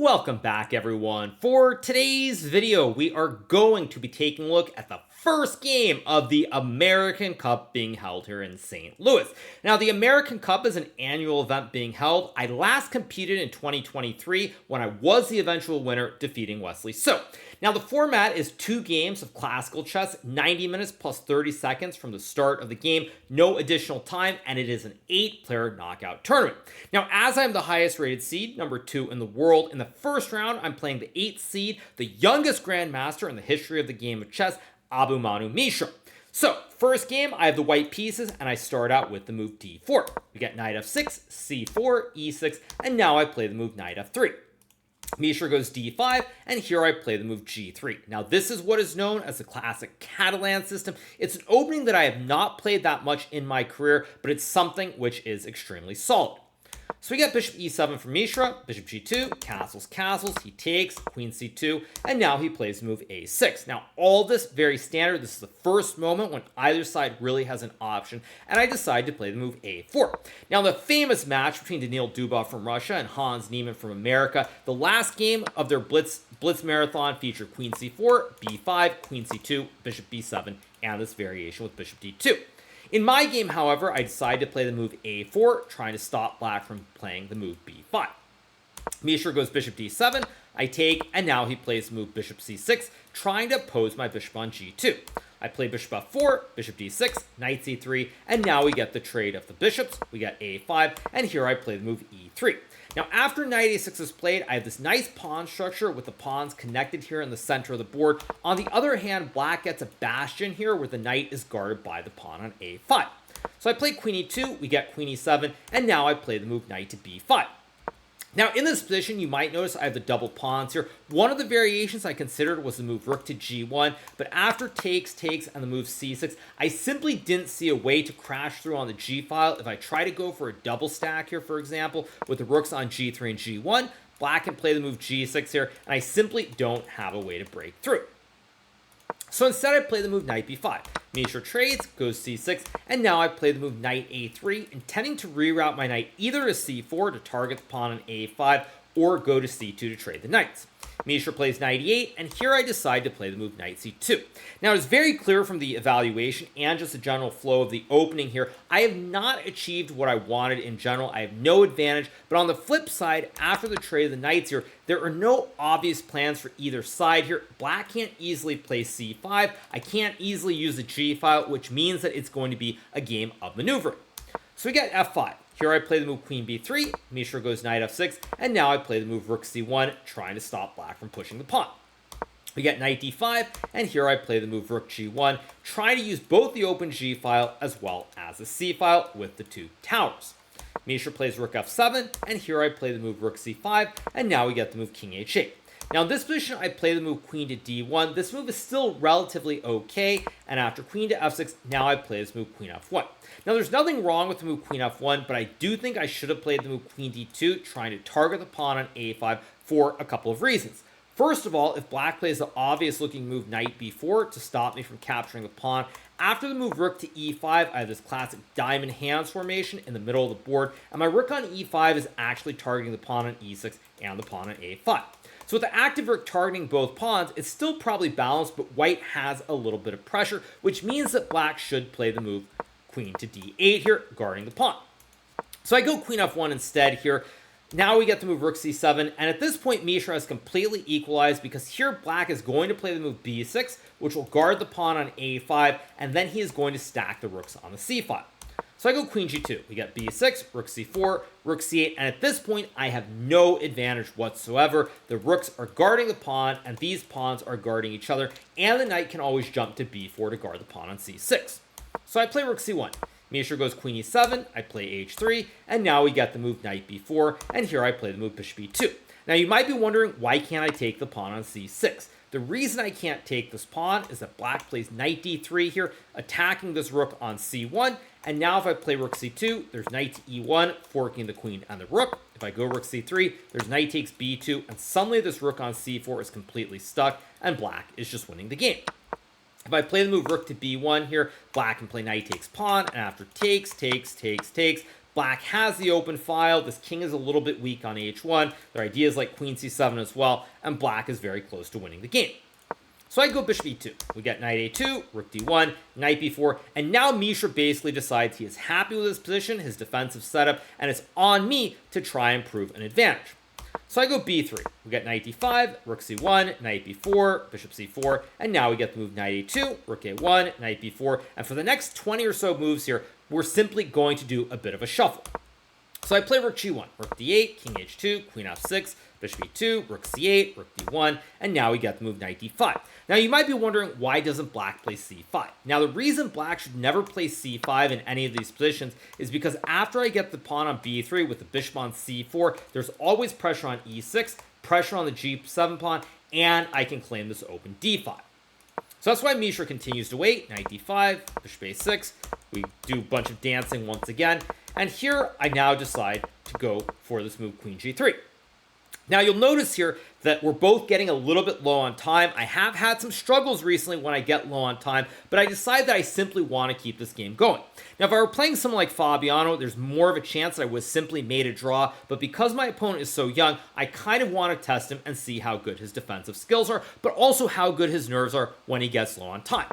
Welcome back, everyone. For today's video, we are going to be taking a look at the first game of the American Cup being held here in St. Louis. Now, the American Cup is an annual event being held. I last competed in 2023 when I was the eventual winner, defeating Wesley So. Now, the format is 2 games of classical chess, 90 minutes plus 30 seconds from the start of the game, no additional time, and it is an 8-player knockout tournament. Now, as I'm the highest rated seed, number 2 in the world, in the first round, I'm playing the 8th seed, the youngest grandmaster in the history of the game of chess, Abhimanyu Mishra. So, first game, I have the white pieces, and I start out with the move d4. We get knight f6, c4, e6, and now I play the move knight f3. Mishra goes d5, and here I play the move g3. Now, this is what is known as the classic Catalan system. It's an opening that I have not played that much in my career, but it's something which is extremely solid. So we get bishop e7 from Mishra, bishop g2, castles, castles, he takes, queen c2, and now he plays the move a6. Now, all this very standard. This is the first moment when either side really has an option, and I decide to play the move a4. Now, the famous match between Daniil Dubov from Russia and Hans Niemann from America, the last game of their Blitz Marathon featured queen c4, b5, queen c2, bishop b7, and this variation with bishop d2. In my game, however, I decide to play the move a4, trying to stop black from playing the move b5. Mishra goes bishop d7, I take, and now he plays the move bishop c6, trying to oppose my bishop on g2. I play bishop f4, bishop d6, knight c3, and now we get the trade of the bishops. We get a5, and here I play the move e3. Now, after knight a6 is played, I have this nice pawn structure with the pawns connected here in the center of the board. On the other hand, black gets a bastion here where the knight is guarded by the pawn on a5. So I play queen e2, we get queen e7, and now I play the move knight to b5. Now, in this position, you might notice I have the double pawns here. One of the variations I considered was the move rook to g1, but after takes, and the move c6, I simply didn't see a way to crash through on the g file. If I try to go for a double stack here, for example, with the rooks on g3 and g1, black can play the move g6 here, and I simply don't have a way to break through. So instead, I play the move knight b5. Mishra trades, goes c6, and now I play the move knight a3, intending to reroute my knight either to c4 to target the pawn on a5, or go to c2 to trade the knights. Mishra plays knight e8, and here I decide to play the move knight c2. Now, it's very clear from the evaluation and just the general flow of the opening here, I have not achieved what I wanted in general. I have no advantage, but on the flip side, after the trade of the knights here, there are no obvious plans for either side here. Black can't easily play c5. I can't easily use the g file, which means that it's going to be a game of maneuvering. So we get f5. Here I play the move queen b3, Mishra goes knight f6, and now I play the move rook c1, trying to stop black from pushing the pawn. We get knight d5, and here I play the move rook g1, trying to use both the open g file as well as the c file with the 2 towers. Mishra plays rook f7, and here I play the move rook c5, and now we get the move king h8. Now, in this position, I play the move queen to d1. This move is still relatively okay, and after queen to f6, now I play this move queen f1. Now, there's nothing wrong with the move queen f1, but I do think I should have played the move queen d2, trying to target the pawn on a5 for a couple of reasons. First of all, if black plays the obvious-looking move knight b4 to stop me from capturing the pawn, after the move rook to e5, I have this classic diamond hands formation in the middle of the board, and my rook on e5 is actually targeting the pawn on e6 and the pawn on a5. So with the active rook targeting both pawns, it's still probably balanced, but white has a little bit of pressure, which means that black should play the move queen to d8 here, guarding the pawn. So I go queen f1 instead here. Now we get the move rook c7, and at this point, Mishra has completely equalized because here black is going to play the move b6, which will guard the pawn on a5, and then he is going to stack the rooks on the c file. So I go queen g2. We get b6, rook c4, rook c8, and at this point, I have no advantage whatsoever. The rooks are guarding the pawn, and these pawns are guarding each other, and the knight can always jump to b4 to guard the pawn on c6. So I play rook c1. Mishra goes queen e7, I play h3, and now we get the move knight b4, and here I play the move bishop e2. Now you might be wondering, why can't I take the pawn on c6? The reason I can't take this pawn is that black plays knight d3 here, attacking this rook on c1, and now if I play rook c2, there's knight to e1, forking the queen and the rook. If I go rook c3, there's knight takes b2, and suddenly this rook on c4 is completely stuck, and black is just winning the game. If I play the move rook to b1 here, black can play knight takes pawn, and after takes, Black has the open file. This king is a little bit weak on h1. Their ideas like queen c7 as well, and black is very close to winning the game. So I go bishop e2. We get knight a2, rook d1, knight b4, and now Mishra basically decides he is happy with his position, his defensive setup, and it's on me to try and prove an advantage. So I go b3. We get knight d5, rook c1, knight b4, bishop c4, and now we get the move knight a2, rook a1, knight b4, and for the next 20 or so moves here, we're simply going to do a bit of a shuffle. So I play rook g1, rook d8, king h2, queen f6, bishop e2, rook c8, rook d1, and now we get the move knight d5. Now you might be wondering, why doesn't black play c5? Now the reason black should never play c5 in any of these positions is because after I get the pawn on b3 with the bishop on c4, there's always pressure on e6, pressure on the g7 pawn, and I can claim this open d5. So that's why Mishra continues to wait. Knight d5, bishop a6. We do a bunch of dancing once again. And here I now decide to go for this move queen g3. Now you'll notice here that we're both getting a little bit low on time. I have had some struggles recently when I get low on time, but I decided that I simply want to keep this game going. Now if I were playing someone like Fabiano, there's more of a chance that I was simply made a draw, but because my opponent is so young, I kind of want to test him and see how good his defensive skills are, but also how good his nerves are when he gets low on time.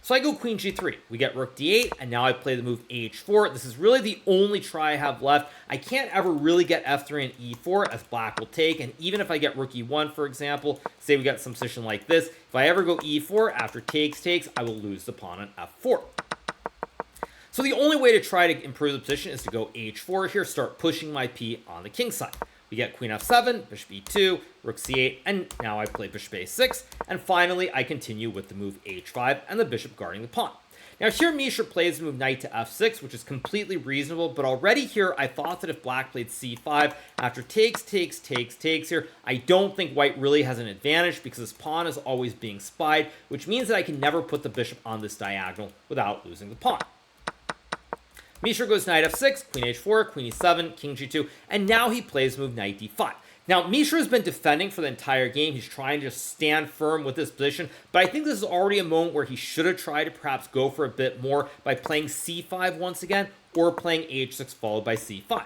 So I go queen g3, we get rook d8, and now I play the move h4. This is really the only try I have left. I can't ever really get f3 and e4, as black will take, and even if I get rook e1, for example, say we got some position like this, if I ever go e4 after takes, I will lose the pawn on f4. So the only way to try to improve the position is to go h4 here, start pushing my p on the king side. We get queen f7, bishop e2, rook c8, and now I play bishop a6, and finally I continue with the move h5 and the bishop guarding the pawn. Now here Mishra plays the move knight to f6, which is completely reasonable, but already here I thought that if black played c5, after takes here, I don't think white really has an advantage because his pawn is always being spied, which means that I can never put the bishop on this diagonal without losing the pawn. Mishra goes knight f6, queen h4, queen e7, king g2, and now he plays move knight d5. Now, Mishra has been defending for the entire game. He's trying to just stand firm with this position, but I think this is already a moment where he should have tried to perhaps go for a bit more by playing c5 once again, or playing h6 followed by c5.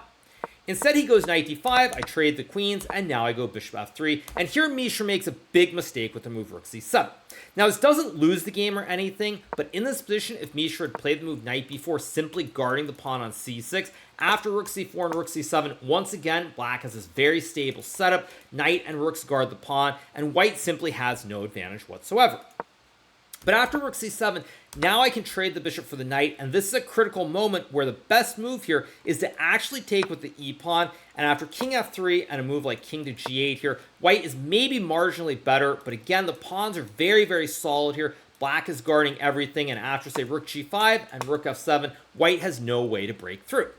Instead, he goes knight d5, I trade the queens, and now I go bishop f3, and here Mishra makes a big mistake with the move rook c7. Now, this doesn't lose the game or anything, but in this position, if Mishra had played the move knight b4, simply guarding the pawn on c6, after rook c4 and rook c7, once again, black has this very stable setup, knight and rooks guard the pawn, and white simply has no advantage whatsoever. But after rook c7, now I can trade the bishop for the knight, and this is a critical moment where the best move here is to actually take with the e-pawn, and after king f3 and a move like king to g8 here, white is maybe marginally better, but again, the pawns are very, very solid here. Black is guarding everything, and after, say, rook g5 and rook f7, white has no way to break through.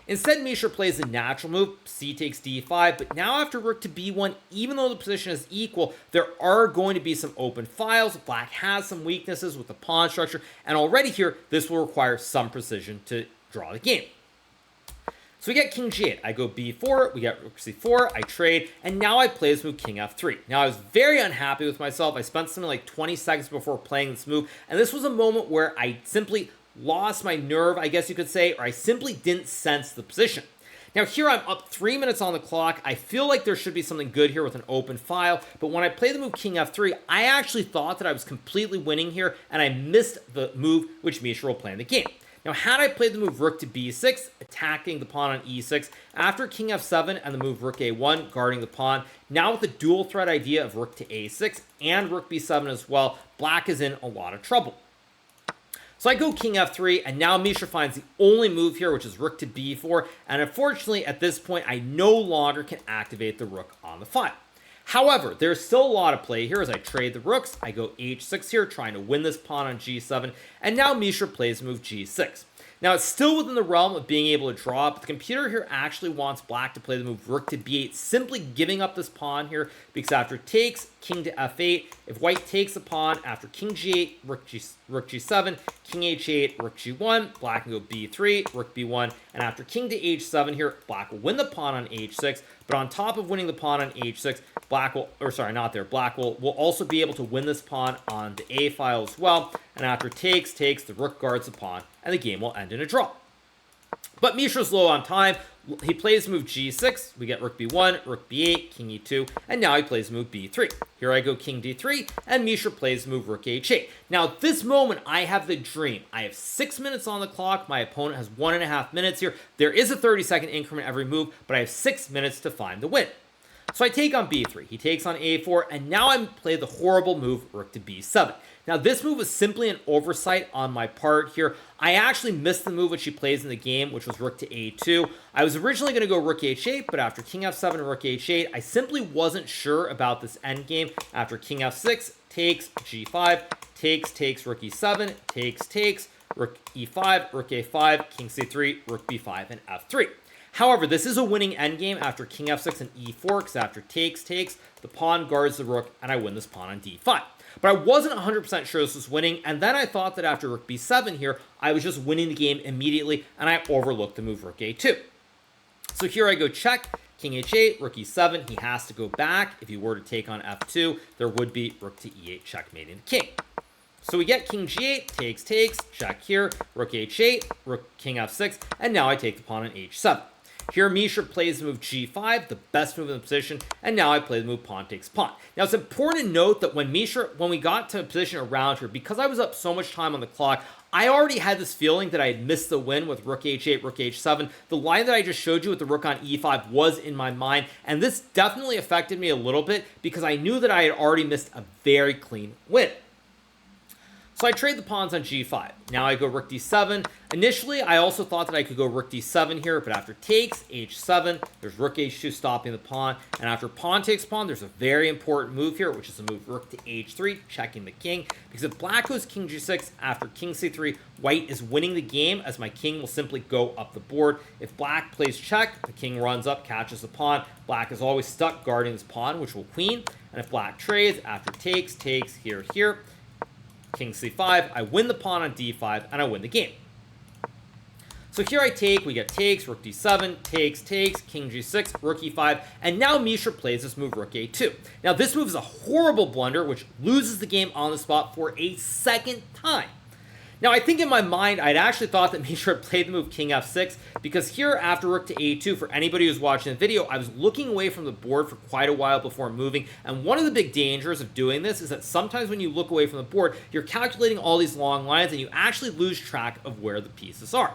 Instead, Mishra plays the natural move, c takes d5, but now after rook to b1, even though the position is equal, there are going to be some open files. Black has some weaknesses with the pawn structure, and already here, this will require some precision to draw the game. So we get king g8, I go b4, we get rook c4, I trade, and now I play this move king f3. Now I was very unhappy with myself. I spent something like 20 seconds before playing this move, and this was a moment where I simply lost my nerve, I guess you could say, or I simply didn't sense the position. Now here I'm up 3 minutes on the clock. I feel like there should be something good here with an open file, but when I play the move king f3, I actually thought that I was completely winning here, and I missed the move which Mishra will play in the game. Now had I played the move rook to b6, attacking the pawn on e6, after king f7 and the move rook a1, guarding the pawn, now with the dual threat idea of rook to a6 and rook b7 as well, black is in a lot of trouble. So I go king f3, and now Mishra finds the only move here, which is rook to b4, and unfortunately, at this point, I no longer can activate the rook on the file. However, there's still a lot of play here as I trade the rooks. I go h6 here, trying to win this pawn on g7, and now Mishra plays move g6. Now, it's still within the realm of being able to draw, but the computer here actually wants black to play the move rook to b8, simply giving up this pawn here, because after takes, king to f8, if white takes the pawn, after king g8, rook g7, king h8, rook g1, black can go b3, rook b1, and after king to h7 here, black will win the pawn on h6, but on top of winning the pawn on h6, black will, or sorry, not there, black will also be able to win this pawn on the a file as well, and after takes, the rook guards the pawn, and the game will end in a draw. But Mishra's low on time. He plays move g6, we get rook b1, rook b8, king e2, and now he plays move b3. Here I go king d3, and Mishra plays move rook h8. Now at this moment, I have the dream. I have 6 minutes on the clock, my opponent has 1.5 minutes here. There is a 30-second increment every move, but I have 6 minutes to find the win. So I take on b3, he takes on a4, and now I play the horrible move rook to b7. Now this move was simply an oversight on my part here. I actually missed the move which he plays in the game, which was rook to a2. I was originally going to go rook h8, but after king f7 and rook h8, I simply wasn't sure about this endgame. After king f6, takes, g5, takes, rook e7, takes, rook e5, rook a5, king c3, rook b5, and f3. However, this is a winning endgame after king f6 and e4, because after takes, the pawn guards the rook, and I win this pawn on d5. But I wasn't 100% sure this was winning, and then I thought that after rook b7 here, I was just winning the game immediately, and I overlooked the move rook a2. So here I go check, king h8, rook e7, he has to go back. If he were to take on f2, there would be rook to e8 checkmating the king. So we get king g8, takes, check here, rook h8, rook king f6, and now I take the pawn on h7. Here, Mishra plays the move g5, the best move in the position, and now I play the move pawn takes pawn. Now, it's important to note that when we got to a position around here, because I was up so much time on the clock, I already had this feeling that I had missed the win with rook h8, rook h7. The line that I just showed you with the rook on e5 was in my mind, and this definitely affected me a little bit because I knew that I had already missed a very clean win. So I trade the pawns on g5. Now I go rook d7. Initially, I also thought that I could go rook d7 here, but after takes, h7, there's rook h2 stopping the pawn. And after pawn takes pawn, there's a very important move here, which is the move rook to h3, checking the king. Because if black goes king g6 after king c3, white is winning the game, as my king will simply go up the board. If black plays check, the king runs up, catches the pawn. Black is always stuck guarding this pawn, which will queen. And if black trades, after takes, here, king c5, I win the pawn on d5, and I win the game. So here I take, we get takes, rook d7, takes, king g6, rook e5, and now Mishra plays this move rook a2. Now this move is a horrible blunder, which loses the game on the spot for a second time. Now, I think in my mind, I'd actually thought that Mishra played the move king f6, because here after rook to a2, for anybody who's watching the video, I was looking away from the board for quite a while before moving, and one of the big dangers of doing this is that sometimes when you look away from the board, you're calculating all these long lines, and you actually lose track of where the pieces are.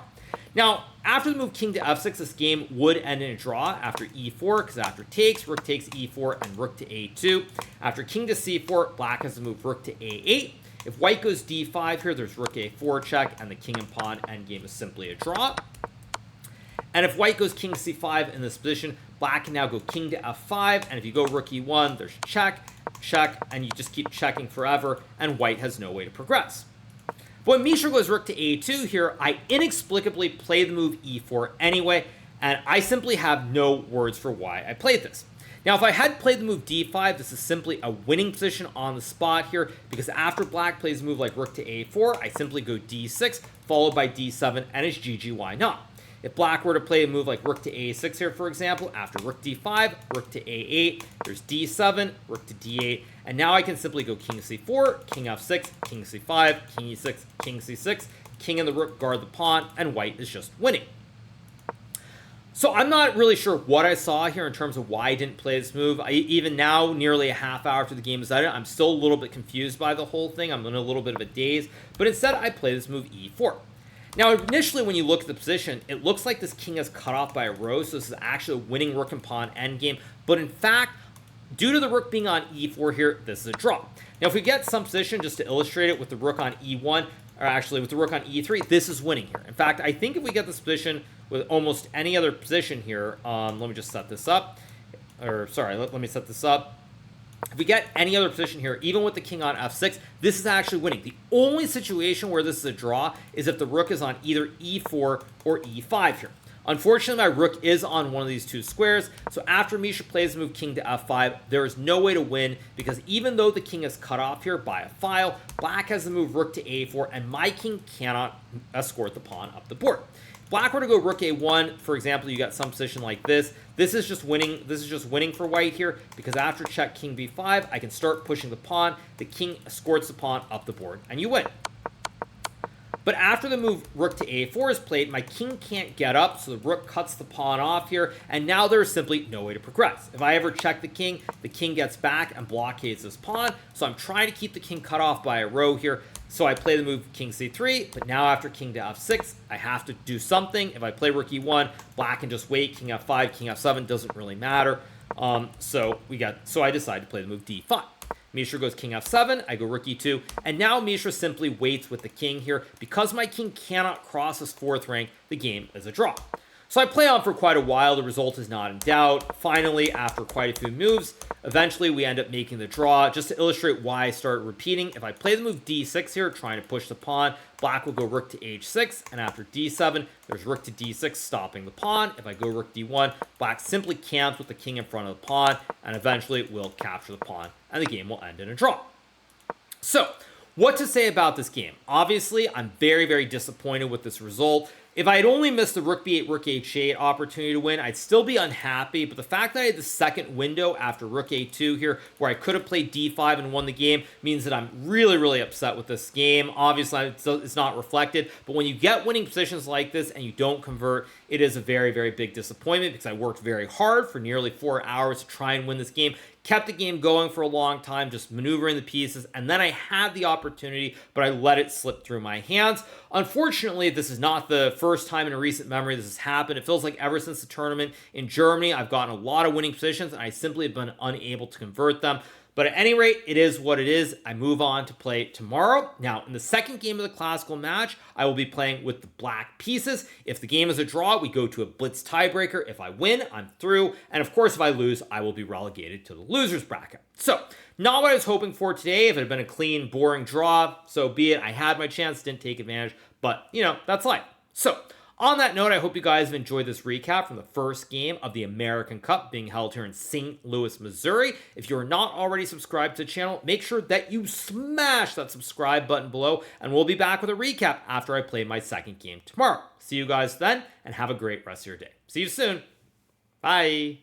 Now, after the move king to f6, this game would end in a draw after e4, because after rook takes e4 and rook to a2. After king to c4, black has to move rook to a8. If white goes d5 here, there's rook a4 check, and the king and pawn endgame is simply a draw. And if white goes king c5 in this position, black can now go king to f5, and if you go rook e1, there's check, and you just keep checking forever, and white has no way to progress. But when Mishra goes rook to a2 here, I inexplicably play the move e4 anyway, and I simply have no words for why I played this. Now, if I had played the move d5, this is simply a winning position on the spot here, because after black plays a move like rook to a4, I simply go d6, followed by d7, and it's GG, why not? If black were to play a move like rook to a6 here, for example, after rook d5, rook to a8, there's d7, rook to d8, and now I can simply go king c4, king f6, king c5, king e6, king c6, king and the rook guard the pawn, and white is just winning. So I'm not really sure what I saw here in terms of why I didn't play this move. Even now, nearly a half hour after the game is ended, I'm still a little bit confused by the whole thing. I'm in a little bit of a daze. But instead, I play this move e4. Now, initially, when you look at the position, it looks like this king is cut off by a row. So this is actually a winning rook and pawn endgame. But in fact, due to the rook being on e4 here, this is a draw. Now, if we get some position, just to illustrate it, with the rook on e1, or actually with the rook on e3, this is winning here. In fact, I think if we get this position with almost any other position here, let me just set this up, or sorry, let me set this up. If we get any other position here, even with the king on f6, this is actually winning. The only situation where this is a draw is if the rook is on either e4 or e5 here. Unfortunately, my rook is on one of these two squares, so after Mishra plays the move king to f5, there is no way to win, because even though the king is cut off here by a file, black has the move rook to a4, and my king cannot escort the pawn up the board. If black were to go rook a1, for example, you got some position like this. This is just winning. This is just winning for white here, because after check king b5, I can start pushing the pawn. The king escorts the pawn up the board, and you win. But after the move rook to a4 is played, my king can't get up, so the rook cuts the pawn off here, and now there's simply no way to progress. If I ever check the king gets back and blockades this pawn, so I'm trying to keep the king cut off by a row here. So I play the move king c3, but now after king to f6, I have to do something. If I play rook e1, black can just wait, king f5, king f7, doesn't really matter. So I decide to play the move d5. Mishra goes king f7, I go rook e2, and now Mishra simply waits with the king here. Because my king cannot cross his 4th rank, the game is a draw. So I play on for quite a while, the result is not in doubt. Finally, after quite a few moves, eventually we end up making the draw. Just to illustrate why I start repeating, if I play the move d6 here, trying to push the pawn, black will go rook to h6, and after d7, there's rook to d6, stopping the pawn. If I go rook d1, black simply camps with the king in front of the pawn, and eventually will capture the pawn, and the game will end in a draw. So, what to say about this game? Obviously, I'm very, very disappointed with this result. If I had only missed the rook b8, rook h8 opportunity to win, I'd still be unhappy, but the fact that I had the second window after rook a2 here, where I could have played d5 and won the game, means that I'm really, really upset with this game. Obviously, it's not reflected, but when you get winning positions like this and you don't convert, it is a very, very big disappointment because I worked very hard for nearly 4 hours to try and win this game. Kept the game going for a long time, just maneuvering the pieces, and then I had the opportunity, but I let it slip through my hands. Unfortunately, this is not the first time in a recent memory this has happened. It feels like ever since the tournament in Germany, I've gotten a lot of winning positions, and I simply have been unable to convert them. But at any rate, it is what it is. I move on to play tomorrow. Now, in the second game of the classical match, I will be playing with the black pieces. If the game is a draw, we go to a blitz tiebreaker. If I win, I'm through. And of course, if I lose, I will be relegated to the loser's bracket. So, not what I was hoping for today. If it had been a clean, boring draw, so be it. I had my chance, didn't take advantage. But, that's life. So, on that note, I hope you guys have enjoyed this recap from the first game of the American Cup being held here in St. Louis, Missouri. If you're not already subscribed to the channel, make sure that you smash that subscribe button below, and we'll be back with a recap after I play my second game tomorrow. See you guys then, and have a great rest of your day. See you soon. Bye.